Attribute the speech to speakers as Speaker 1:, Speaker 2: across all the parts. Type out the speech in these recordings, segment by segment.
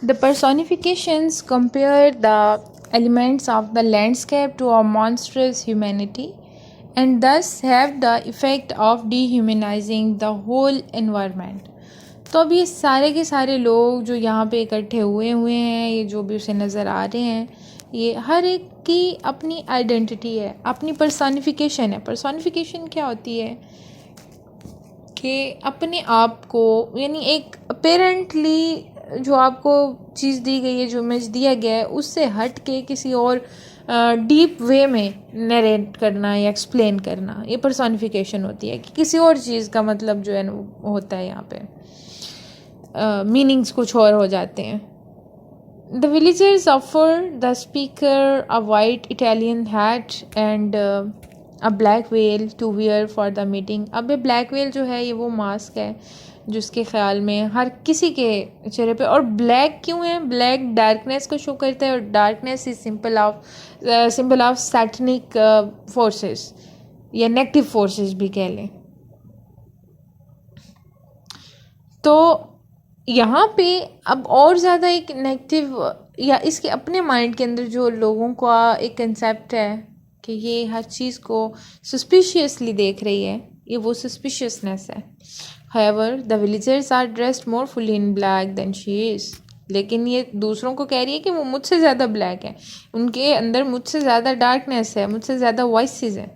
Speaker 1: The personifications compare the elements of the landscape to a monstrous humanity and thus have the effect of dehumanizing the whole environment. तो अब ये सारे के सारे लोग जो यहाँ पे इकट्ठे हुए हैं, ये जो भी उसे नज़र आ रहे हैं, ये हर एक की अपनी आइडेंटिटी है, अपनी पर्सोनिफिकेशन है. पर्सोनिफिकेशन क्या होती है कि अपने आप को, यानी एक अपेरेंटली जो आपको चीज़ दी गई है, जो इमेज दिया गया है, उससे हट के किसी और डीप वे में नरेट करना या एक्सप्लेन करना, ये पर्सोनिफिकेशन होती है कि किसी और चीज़ का मतलब जो है वो होता है, यहाँ पे मीनिंग्स कुछ और हो जाते हैं. The villagers offer the speaker a white Italian hat and a black veil to wear for the meeting. अब ये black veil जो है, ये वो मास्क है जिसके ख्याल में हर किसी के चेहरे पे. और ब्लैक क्यों है? ब्लैक डार्कनेस को शो करता है और darkness is simple of Satanic forces या नेगेटिव फोर्सेस भी कह लें. तो यहाँ पे अब और ज़्यादा एक नेगेटिव या इसके अपने माइंड के अंदर जो लोगों का एक कंसेप्ट है कि ये हर चीज़ को सस्पिशियसली देख रही है, ये वो सस्पिशियसनेस है. However, the villagers are dressed more fully in black than she is. लेकिन ये दूसरों को कह रही है कि वो मुझसे ज़्यादा ब्लैक है, उनके अंदर मुझसे ज़्यादा डार्कनेस है, मुझसे ज़्यादा वॉइसेस हैं.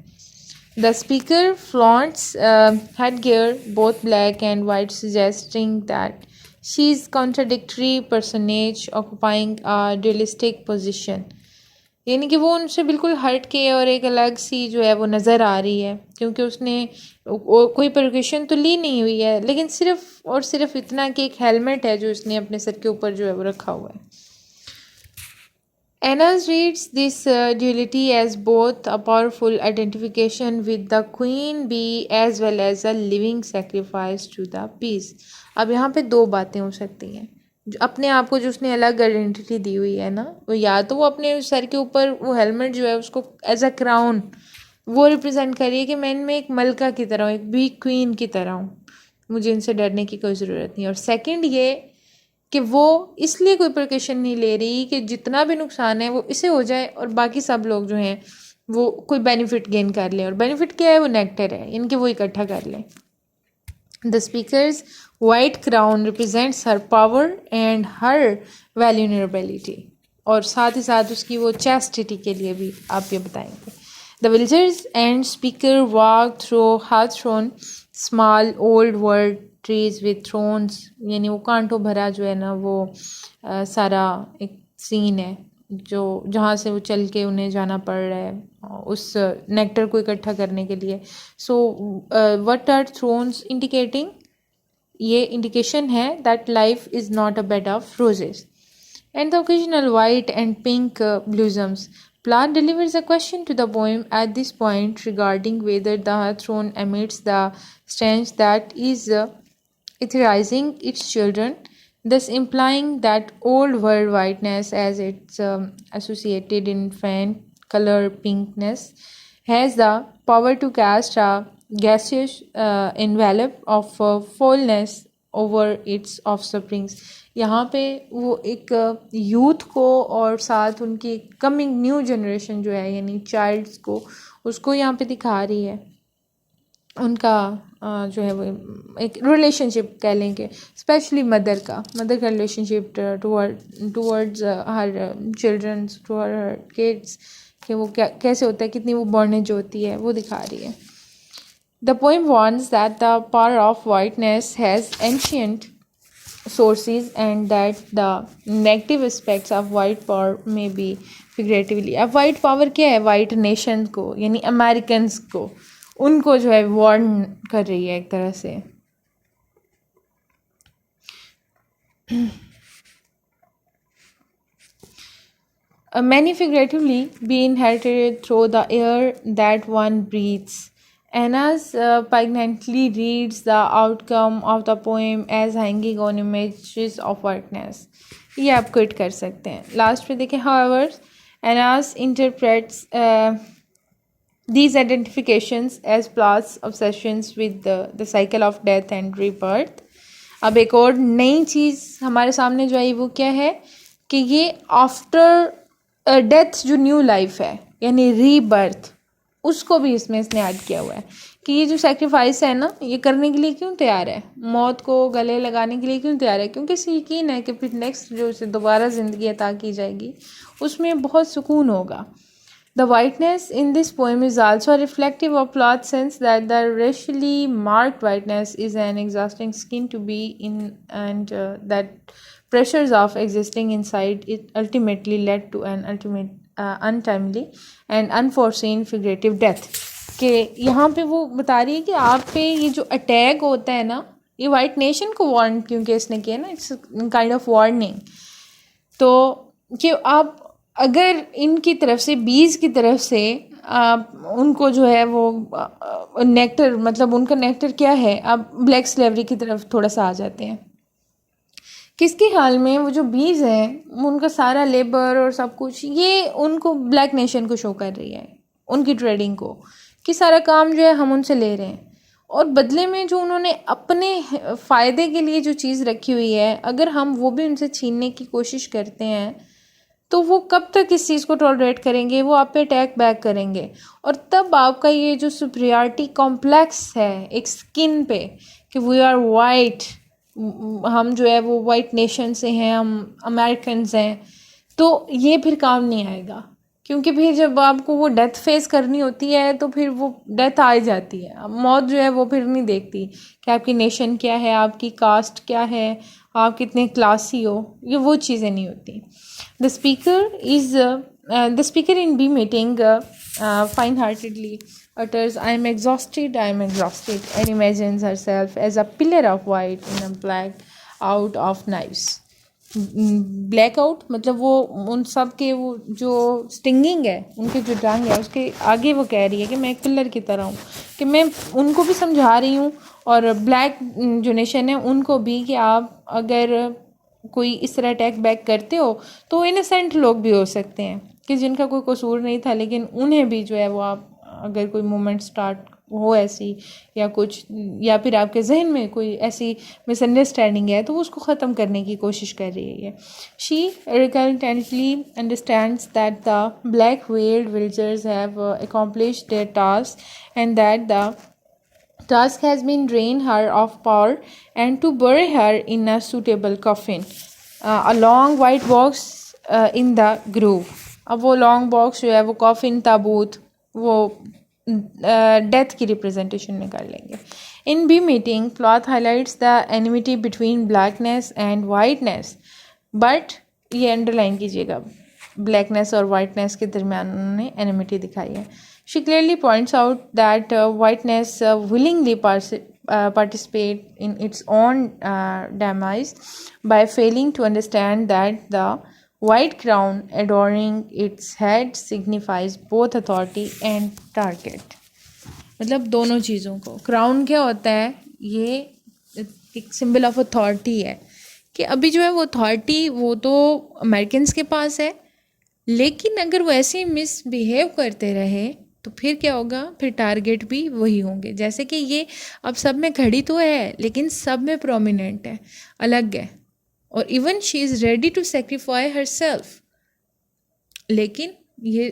Speaker 1: The speaker flaunts headgear, both black and white, suggesting that she is contradictory personage occupying a dualistic position. यानी कि वो उनसे बिल्कुल हट के और एक अलग सी जो है वो नज़र आ रही है, क्योंकि उसने कोई प्रिकॉशन तो ली नहीं हुई है, लेकिन सिर्फ और सिर्फ इतना कि एक हेलमेट है जो उसने अपने सर के ऊपर जो है वो रखा हुआ है. Annas reads this duality as both a powerful identification with the queen bee as well as a living sacrifice to the bees. अब यहाँ पे दो बातें हो सकती हैं. अपने आप को जो उसने अलग आइडेंटिटी दी हुई है ना, वो या तो वो अपने सर के ऊपर वो हेलमेट जो है उसको एज अ क्राउन वो रिप्रेजेंट करिए कि मैं इनमें एक मलका की तरह हूँ, एक बी क्वीन की तरह हूँ, मुझे इनसे डरने की कोई ज़रूरत नहीं. और सेकंड ये कि वो इसलिए कोई प्रिकॉशन नहीं ले रही कि जितना भी नुकसान है वो इसे हो जाए और बाकी सब लोग जो हैं वो कोई बेनिफिट गेन कर लें. और बेनिफिट क्या है? वो नेक्टर है, इनके वो इकट्ठा कर लें. The speaker's white crown represents her power and her vulnerability. और साथ ही साथ उसकी वो chastity के लिए भी आप ये बताएंगे. The villagers and speaker walk through hawthorn, small old world trees with thorns. यानी वो कांटों भरा जो है ना वो सारा एक सीन है जो जहाँ से वो चल के उन्हें जाना पड़ रहा है उस नेक्टर को इकट्ठा करने के लिए. So what are thrones indicating? ये इंडिकेशन है that life is not a bed of roses and the occasional white and pink blossoms. Plath delivers a question to the poem at this point regarding whether the throne emits the stench that is etherizing its children, thus implying that old world whiteness, as its associated infant color pinkness, has the power to cast a gaseous envelope of foulness over its offsprings. यहाँ पे वो एक youth को और साथ उनकी coming new generation जो है यानी चाइल्ड्स को, उसको यहाँ पे दिखा रही है. उनका जो है वो एक रिलेशनशिप कह लेंगे, स्पेशली मदर का relationship towards her childrens, to her kids, कि वो क्या कैसे होता है, कितनी वो बॉन्डेज होती है, वो दिखा रही है. The poem warns that the power of whiteness has ancient sources and that the negative aspects of white power may be figuratively. अब white power क्या है? white nation को यानी अमेरिकन्स को, उनको जो है वार्न कर रही है एक तरह से. Many figuratively be inherited through the air that one breathes. Annas poignantly reads the outcome of the poem as hanging on images of whiteness. ये आप क्विट कर सकते हैं. लास्ट पे देखें. However, Annas interprets these identifications as Plath's obsessions with the cycle of death and rebirth. अब एक और नई चीज़ हमारे सामने जो आई वो क्या है कि ये आफ्टर डेथ जो न्यू लाइफ है यानी रीबर्थ, उसको भी इसमें इसने ऐड किया हुआ है कि ये जो सेक्रीफाइस है ना, ये करने के लिए क्यों तैयार है, मौत को गले लगाने के लिए क्यों तैयार है, क्योंकि इसे यकीन है कि फिर नेक्स्ट जो इसे दोबारा ज़िंदगी अता की जाएगी उसमें बहुत सुकून होगा. The whiteness in this poem is also reflective of Plath's sense that the racially marked whiteness is an exhausting skin to be in, and that pressures of existing inside it ultimately led to an ultimate untimely and unforeseen figurative death. कि यहाँ पे वो बता रही है कि आप पे ये जो अटैक होता है ना, ये वाइट नेशन को वार्न क्योंकि इसने किया ना, इट्स काइंड ऑफ वार्निंग. तो कि आप अगर इनकी तरफ से, बीज की तरफ से उनको जो है वो नेक्टर, मतलब उनका नेक्टर क्या है, आप ब्लैक स्लेवरी की तरफ थोड़ा सा आ जाते हैं. किसके हाल में वो जो बीज हैं उनका सारा लेबर और सब कुछ ये उनको ब्लैक नेशन को शो कर रही है, उनकी ट्रेडिंग को, कि सारा काम जो है हम उनसे ले रहे हैं और बदले में जो उन्होंने अपने फ़ायदे के लिए जो चीज़ रखी हुई है, अगर हम वो भी उनसे छीनने की कोशिश करते हैं तो वो कब तक इस चीज़ को टॉलरेट करेंगे, वो आप पे अटैक बैक करेंगे. और तब आपका ये जो सुपीरियरिटी कॉम्प्लेक्स है एक स्किन पे कि वी आर वाइट, हम जो है वो वाइट नेशन से हैं, हम अमेरिकन्स हैं, तो ये फिर काम नहीं आएगा. क्योंकि फिर जब आपको वो डेथ फेस करनी होती है तो फिर वो डेथ आ ही जाती है. अब मौत जो है वो फिर नहीं देखती कि आपकी नेशन क्या है, आपकी कास्ट क्या है, आप कितने क्लासी हो, ये वो चीज़ें नहीं होती. The speaker in B meeting fine heartedly utters, I am exhausted, and imagines herself as a pillar of white in a black out of knives. Black out मतलब वो उन सब के वो जो स्टिंगिंग है, उनके जो डंग है उसके आगे वो कह रही है कि मैं एक पिलर की तरह हूँ, कि मैं उनको भी समझा रही हूँ और ब्लैक जो नेशन है उनको भी कि आप अगर कोई इस तरह अटैक बैक करते हो तो इनोसेंट लोग भी हो सकते हैं कि जिनका कोई कसूर नहीं था, लेकिन उन्हें भी जो है वो आप अगर कोई मूवमेंट स्टार्ट हो ऐसी या कुछ, या फिर आपके जहन में कोई ऐसी मिसअंडरस्टैंडिंग है तो वो उसको ख़त्म करने की कोशिश कर रही है. She reluctantly understands that the black वेल्ड विल्जर्स have accomplished their task and that the task has been drain her of power and to bury her in a suitable coffin, a long white box in the groove. अब वो long box जो है वो coffin, ताबूत, वो death की representation में कर लेंगे. इन बी मीटिंग प्लॉथ highlights the enmity between blackness and whiteness, but ये अंडरलाइन कीजिएगा, ब्लैकनेस और वाइटनेस के दरमियान उन्होंने एनिमिटी दिखाई है. She clearly points out that whiteness willingly participate in its own demise by failing to understand that the white crown adorning its head signifies both authority and target. मतलब दोनों चीज़ों को. क्राउन क्या होता है, ये एक सिंबल ऑफ अथॉरिटी है कि अभी जो है वो अथॉरिटी वो तो अमेरिकन्स के पास है, लेकिन अगर वो ऐसे मिसबिहेव करते रहे तो फिर क्या होगा, फिर टारगेट भी वही होंगे. जैसे कि ये अब सब में खड़ी तो है लेकिन सब में प्रोमिनेंट है, अलग है, और even she is ready to sacrifice her self, लेकिन ये